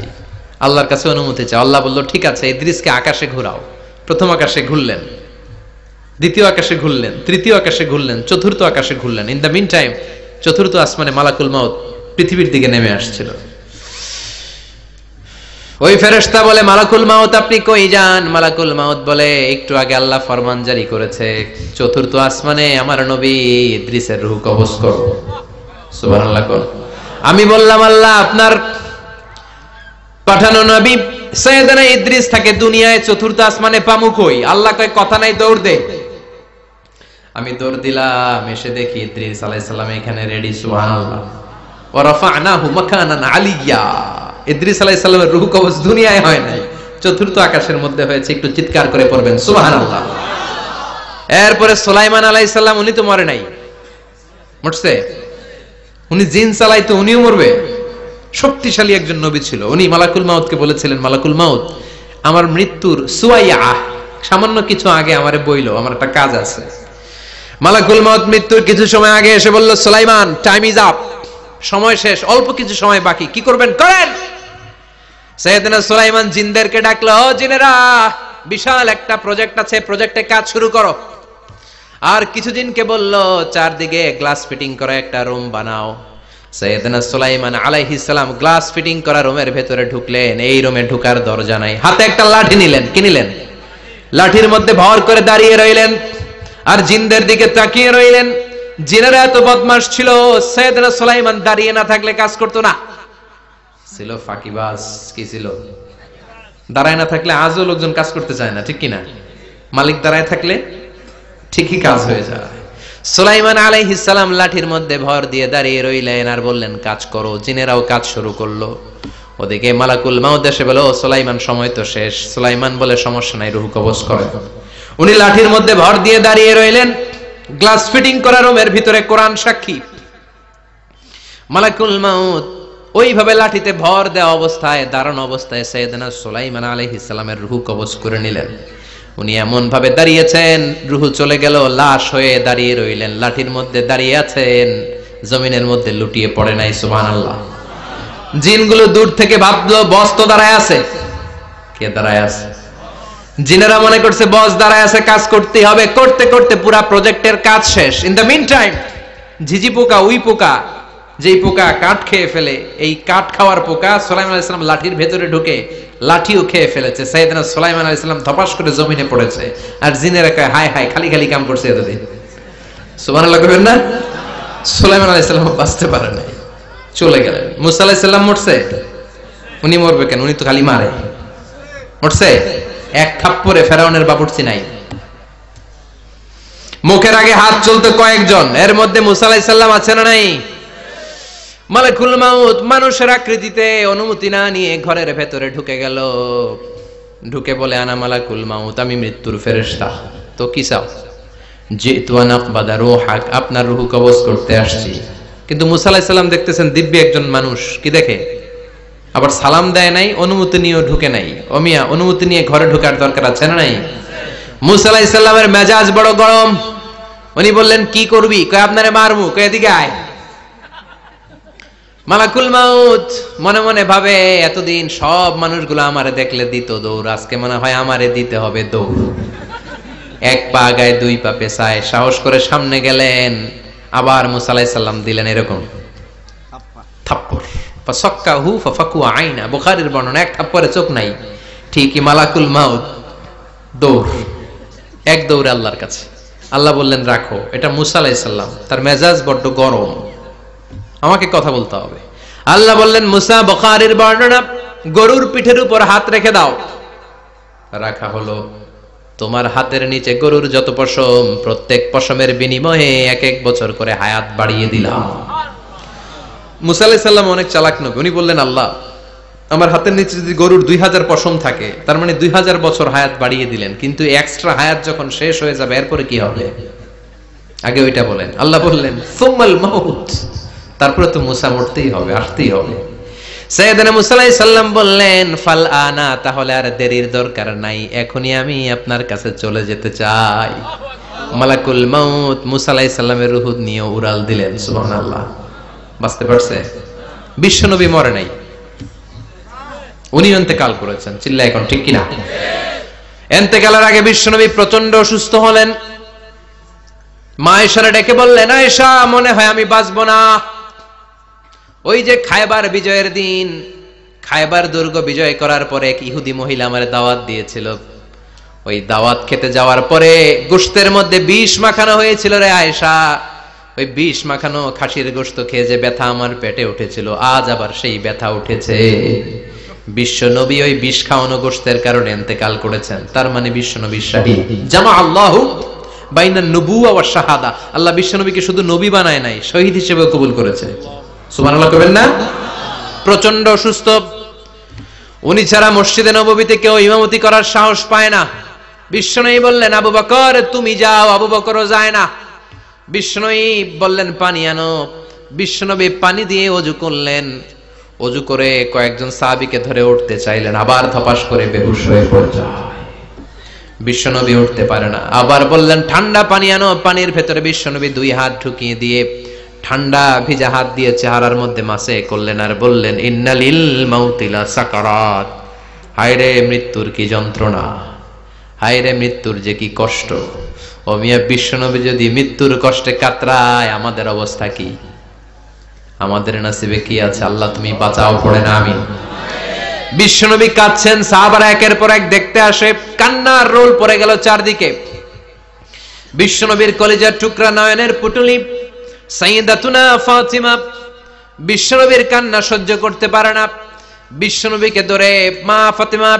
S1: আল্লাহর কাছে অনুমতি চাই। আল্লাহ বলল, ঠিক আছে, ইদ্রিসকে আকাশে ঘুরাও। প্রথম আকাশে ঘুরলেন, দ্বিতীয় আকাশে ঘুরলেন, তৃতীয় আকাশে ঘুরলেন, চতুর্থ আকাশে ঘুরলেন। ইন দ্য মিন টাইম চতুর্থ আসমানে মালাকুল মাউত পৃথিবীর দিকে নেমে আসছিল। ওই ফেরেশতা বলে মালাকুল মাউত আপনি কই যান? মালাকুল মাউত বলে একটু আগে আল্লাহ ফরমান জারি করেছে চতুর্থ আসমানে আমার নবী ইদ্রিসের রূহ কবজ করো। সুবহানাল্লাহ। আমি বললাম আল্লাহ আপনার পাঠানো নবী সাইয়েদনা ইদ্রিস থাকে দুনিয়ায়, চতুর্থ আসমানে পামু কই? আল্লাহ কয় কথা নাই, দৌড় দে। আমি দৌড় দিলাম, এসে দেখি ইদ্রিস আলাইহিস সালাম এখানে রেডি। সুবহানাল্লাহ। ওয়া রাফা'নাহু মাকানান আলিয়্যা। ইদ্রিস আলাইহিস সালামের রূহ কবজ দুনিয়ায় হয় নাই, চতুর্থ আকাশের মধ্যে হয়েছে। একটু চিৎকার করে পড়বেন সুবহানাল্লাহ। এরপরে সুলাইমান আলাইহিস সালাম, উনি তো মরে নাই, মরছে? উনি জিন চালাইতো, উনিও মরবে? শক্তিশালী একজন নবী ছিল। উনি মালাকুল মাউতকে বলেছিলেন মালাকুল মাউত আমার মৃত্যুর সুয়াইয়া সামান্য কিছু আগে আমারে বইলো, আমার একটা কাজ আছে। মালাকুল মাউত মৃত্যুর কিছু সময় আগে এসে বলল সুলাইমান টাইম ইজ আপ, সময় শেষ, অল্প কিছু সময় বাকি, কি করবেন করেন। সাইয়েদনা সুলাইমান জিনদেরকে ডাকলো, ও জিনেরা বিশাল একটা প্রজেক্ট আছে, প্রজেক্টে কাজ শুরু করো। আর কিছু জিনকে বলল চারদিকে গ্লাস ফিটিং করা একটা রুম বানাও। সাইয়েদনা সুলাইমান আলাইহিস সালাম গ্লাস ফিটিং করা রুমের ভেতরে ঢুকলেন। এই রুমে ঢুকার দরজা নাই, হাতে একটা লাঠি নিলেন। কি নিলেন? লাঠির মধ্যে ভর করে দাঁড়িয়ে রইলেন আর জিনদের দিকে তাকিয়ে রইলেন। জিনেরা এত বদমাশ ছিল, সাইয়েদনা সুলাইমান দাঁড়িয়ে না থাকলে কাজ করতো না, ছিল ফাঁকিবাজ। কি ছিল? দাঁড়ায় না থাকলে আজও লোকজন কাজ করতে চায় না, ঠিক কিনা? মালিক দাঁড়ায় থাকলে ঠিকই কাজ হয়ে যায়। সুলাইমান আলাইহিস সালাম লাঠির মধ্যে ভর দিয়ে দাঁড়িয়ে রইলেন আর বললেন কাজ করো। জিনেরাও কাজ শুরু করলো। ওদিকে মালাকুল মাউত এসে বলে, ও সুলাইমান সময় তো শেষ। সুলাইমান বলে সমস্যা নাই, রূহ কবজ করে। উনি লাঠির মধ্যে ভর দিয়ে দাঁড়িয়ে রইলেন। গ্লাস ফিটিং করা রুমের ভিতরে কোরআন সাক্ষী। মালাকুল মাউত ওইভাবে লাঠিতে ভর দেওয়া অবস্থায়, দাঁড়ানো অবস্থায় সাইয়েদনা সুলাইমান আলাইহিস সালামের রূহ কবজ করে নিলেন। উনি এমন ভাবে দাঁড়িয়েছেন, রূহ চলে গেল, লাশ হয়ে দাঁড়িয়ে রইলেন। লাঠির মধ্যে দাঁড়িয়ে আছেন, জমিনের মধ্যে লুটিয়ে পড়ে নাই। সুবহানাল্লাহ। জিনগুলো দূর থেকে ভাবলো বস তো দাঁড়ায় আছে। কে দাঁড়ায় আছে? জিনেরা মনে করছে বস দাঁড়ায় আছে, কাজ করতে হবে। করতে করতে পুরা প্রজেক্টের কাজ শেষ। ইন দ্য মিন টাইম ঝিঝি পোকা, উই পোকা, যেই পোকা কাঠ খেয়ে ফেলে, এই কাঠ খাওয়ার পোকা সুলাইমান আলাইহিস সালাম লাঠির ভেতরে ঢুকে লাঠিও খেয়ে ফেলেছে। সাইয়েদনা সুলাইমান আলাইহিস সালাম ধপাস করে জমিনে পড়েছে। আর জিনেরা কয় হায় হায়, খালি খালি কাম করছে এতদিন। সুবহানাল্লাহ কইবেন না? সুলাইমান আলাইহিস সালাম বাঁচতে পারে নাই, চলে গেলেন। মুসা আলাইহিস সালাম মরছে? উনি মরবে কেন? উনি তো খালি মারে। মরছে? এক থাপ্পড়ে ফেরাউনের বাবুর্চি নাই। মুখের আগে হাত চলতে কয়েকজন, এর মধ্যে মুসা আলাইহিস সালাম আছে না নাই? মালাকুল মাউত মানুষের আকৃতিতে অনুমতি না নিয়ে ঘরের ভেতরে ঢুকে গেল। ঢুকে বলে আনা মালাকুল মাউত, আমি মৃত্যুর ফেরেশতা। তো কি চাও? জিতু আন আকবাদা রূহাক, আপনার রূহ কবজ করতে আসছি। কিন্তু মুসা আলাইহিস সালাম দেখতেছেন দিব্যি একজন মানুষ, কি দেখে? আবার সালাম দেয় নাই, অনুমতি নিয়েও ঢুকে নাই। ও মিয়া, অনুমতি নিয়ে ঘরে ঢোকার দরকার আছে না নাই? মুসা আলাইহিস সালামের মেজাজ বড় গরম। উনি বললেন কি করবি? কয় আপনারে মারমু। কয় এদিকে আয়। মালাকুল মাউত মনে মনে ভাবে এতদিন সব মানুষগুলো আমারে দেখলে দিত দৌড়, আজকে মনে হয় আমারে দিতে হবে দৌড়। এক পা গায়ে দুই পা পেছায় সাহস করে সামনে গেলেন। আবার মুসা আলাইহিস সালাম দিলেন এরকম থাপ্পড়। ফাসাক্কাহু ফাফাকু আইনা, বুখারীর বর্ণনা, এক থাপ্পড়ে চোখ নাই। ঠিকই মালাকুল মাউত দৌড়, এক দৌড়ে আল্লাহর কাছে। আল্লাহ বললেন রাখো, এটা মুসা আলাইহিস সালাম, তার মেজাজ বড্ড গরম, আমাকে কথা বলতে হবে। আল্লাহ বললেন মুসা, বুখারীর বর্ণনা, গরুর পিঠের উপর হাত রেখে দাও। রাখা হলো। তোমার হাতের নিচে গরুর যত পশম, প্রত্যেক পশমের বিনিময়ে এক এক বছর করে হায়াত বাড়িয়ে দিলাম। মুসা আলাইহিস সালাম অনেক চালাক নবী। উনি বললেন আল্লাহ আমার হাতের নিচে যদি গরুর 2000 পশম থাকে, তার মানে 2000 বছর হায়াত বাড়িয়ে দিলেন, কিন্তু এক্সট্রা হায়াত যখন শেষ হয়ে যাবে এরপরে কি হবে? আগে ওইটা বলেন। আল্লাহ বললেন সুম্মাল মাউত, তারপরে তো মুসা মরতেই হবে, আসতেই হবে। সাইয়েদনা মুসা আলাইহিস সালাম বললেন ফাল আনা, তাহলে আর দেরির দরকার নাই, এখনই আমি আপনার কাছে চলে যেতে চাই। মালাকুল মাউত মুসা আলাইহিস সালামের রূহ নিয়ে উড়াল দিলেন। সুবহানাল্লাহ। বাঁচতে পারছে? বিশ্বনবী মরে নাই, উনি ইন্তেকাল করেছেন। চিল্লা এখন ঠিক কিনা? ইন্তেকালের আগে বিশ্বনবী প্রচন্ড অসুস্থ হলেন। মা আয়েশারে ডেকে বললেন আয়েশা, মনে হয় আমি বাঁচবো না। ওই যে খায়বার বিজয়ের দিন খায়বার দুর্গ বিজয় করার পরে এক ইহুদি মহিলা আমারে দাওয়াত দিয়েছিল। ওই দাওয়াত খেতে যাওয়ার পরে গোশতের মধ্যে বিষ মাখানো হয়েছিল রে আয়েশা। ওই বিষ মাখানো খাসির গোশত খেয়ে যে ব্যথা আমার পেটে উঠেছিল, আজ আবার সেই ব্যথা উঠেছে। বিশ্ব নবী ওই বিষ খাওয়ানো গোশতের কারণে ইন্তেকাল করেছেন। তার মানে বিশ্ব নবী শাহীদ। জামা আল্লাহু বাইনা নবুওয়া ওয়া শাহাদা। আল্লাহ বিশ্ব নবীকে শুধু নবী বানায় নাই, শহীদ হিসেবে কবুল করেছে। সুবহানাল্লাহ কবেন না? প্রচন্ড অসুস্থ, উনি ছাড়া মসজিদে নববীতে কেউ ইমামতি করার সাহস পায় না। বিশ্বনবী বললেন আবু বকর তুমি যাও, আবু বকরও যায় না। বিশ্বনবী বললেন পানি আনো। বিশ্বনবী পানি দিয়ে ওযু করলেন। ওযু করে কয়েকজন সাহাবীকে ধরে উঠতে চাইলেন, আবার ধপাস করে বেহুশ হয়ে পড়ে যায়। বিশ্বনবী উঠতে পারে না। আবার বললেন ঠান্ডা পানি আনো। পানির ভেতরে বিশ্বনবী দুই হাত ঢুকিয়ে দিয়ে ঠান্ডা ভিজা হাত দিয়ে চেহারার মধ্যে মাসে করলেন আর বললেন ইন্নালিল মাউতি লা সাকারাত। হায়রে মৃত্যুর কি যন্ত্রণা, হায়রে মৃত্যুর যে কি কষ্ট। ও মিয়া, বিশ্বনবী যদি মৃত্যুর কষ্টে কাতরায়, আমাদের অবস্থা কি? আমাদের নসিবে কি আছে? আল্লাহ তুমি বাঁচাও, পড়ে না আমিন। বিশ্বনবী কাঁদছেন, সাহাবারা একের পর এক দেখতে আসে। কান্নার রোল পড়ে গেল চারদিকে। বিশ্বনবীর কলিজার টুকরা নয়নের পুটুলি সাইয়্যিদাতুনা ফাতিমা বিশ্বনবীর কান্না সহ্য করতে পারে না। বিশ্বনবীকে ধরে মা ফাতিমা,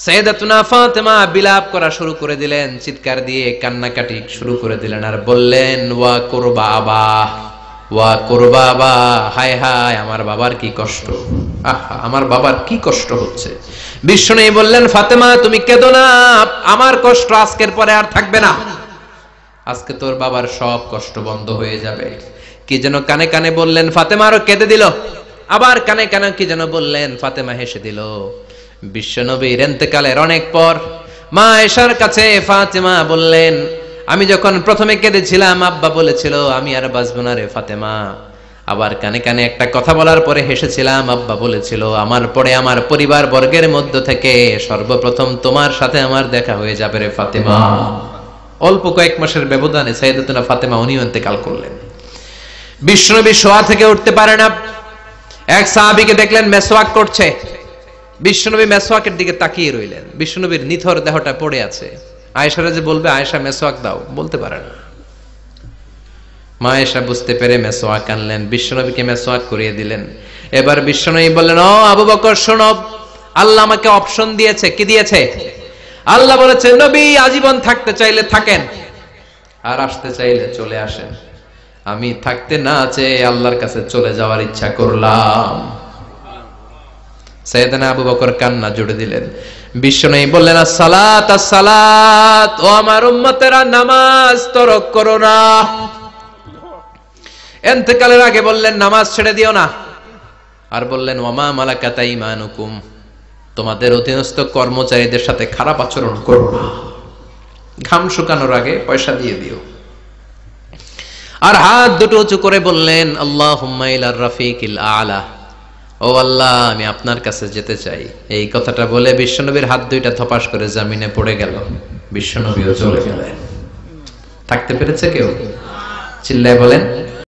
S1: সাইয়্যিদাতুনা ফাতিমা বিলাপ করা শুরু করে দিলেন, চিৎকার দিয়ে কান্নাকাটি শুরু করে দিলেন আর বললেন ওয়া কুরবা আবা, ওয়া কুরবা আবা, হায় হায় আমার বাবার কি কষ্ট, আহা আমার বাবার কি কষ্ট হচ্ছে। বিশ্বনবী বললেন ফাতেমা তুমি কেঁদো না, আমার কষ্ট আজকের পরে আর থাকবে না। আজকে তোর বাবার সব কষ্ট বন্ধ হয়ে যাবে। কি যেন কানে কানে বললেন, ফাতেমা আরো কেঁদে দিল। আবার কানে কানে কি যেন বললেন, ফাতেমা হেসে দিল। বিশ্বনবীর ইন্তেকালের অনেক পর মা আয়েশার কাছে ফাতেমা বললেন, আমি যখন প্রথমে কেঁদেছিলাম আব্বা বলেছিল আমি আর বাঁচবো না রে ফাতেমা। আবার কানে কানে একটা কথা বলার পরে হেসেছিলাম, আব্বা বলেছিল আমার পরে আমার পরিবার বর্গের মধ্য থেকে সর্বপ্রথম তোমার সাথে আমার দেখা হয়ে যাবে রে ফাতেমা। অল্প কয়েক মাসের ব্যবধানে সাইয়্যিদাতুনা ফাতেমা উনিও ইন্তেকাল করলেন। বিশ্বনবী শোয়া থেকে উঠতে পারে না। এক সাহাবীকে দেখলেন মেসওয়াক করছে। বিশ্বনবী মেসওয়াকের দিকে তাকিয়ে রইলেন। বিশ্বনবীর নিথর দেহটা পড়ে আছে। আয়েশারা যে বলবে আয়েশা মেসওয়াক দাও, বলতে পারে না। মা আয়েশা বুঝতে পেরে মেসওয়াক আনলেন, বিশ্বনবীকে মেসওয়াক করিয়ে দিলেন। এবার বিশ্বনবী বললেন ও আবু বকর শোনো, আল্লাহ আমাকে অপশন দিয়েছে। কি দিয়েছে? আল্লাহ বলেছে নবী আজীবন থাকতে চাইলে থাকেন, আর আসতে চাইলে চলে আসেন। আমি থাকতে না চেয়ে আল্লাহর কাছে চলে যাওয়ার ইচ্ছা করলাম। সাইয়েদনা আবু বকর কান্না জুড়ে দিলেন। বিশ্বনবী বললেন আসসালাত আসসালাত, ও আমার উম্মতেরা নামাজ তরক করো না। ইন্তেকালের আগে বললেন নামাজ ছেড়ে দিও না। আর বললেন ওয়ামা মালাকাত আইমানুকুম, তোমাদের অধীনস্থ কর্মচারীদের সাথে খারাপ আচরণ করো না। ঘাম শুকানোর আগে পয়সা দিয়ে দিও। আর হাত দুটো উঁচু করে বললেন আল্লাহুম্মা ইলার রাফিকিল আলা, ও আল্লাহ আমি আপনার কাছে যেতে চাই। এই কথাটা বলে বিশ্বনবীর হাত দুইটা থপাস করে জমিনে পড়ে গেল। বিশ্বনবীও চলে গেলেন। থাকতে পেরেছে কেউ? চিল্লায় বলেন।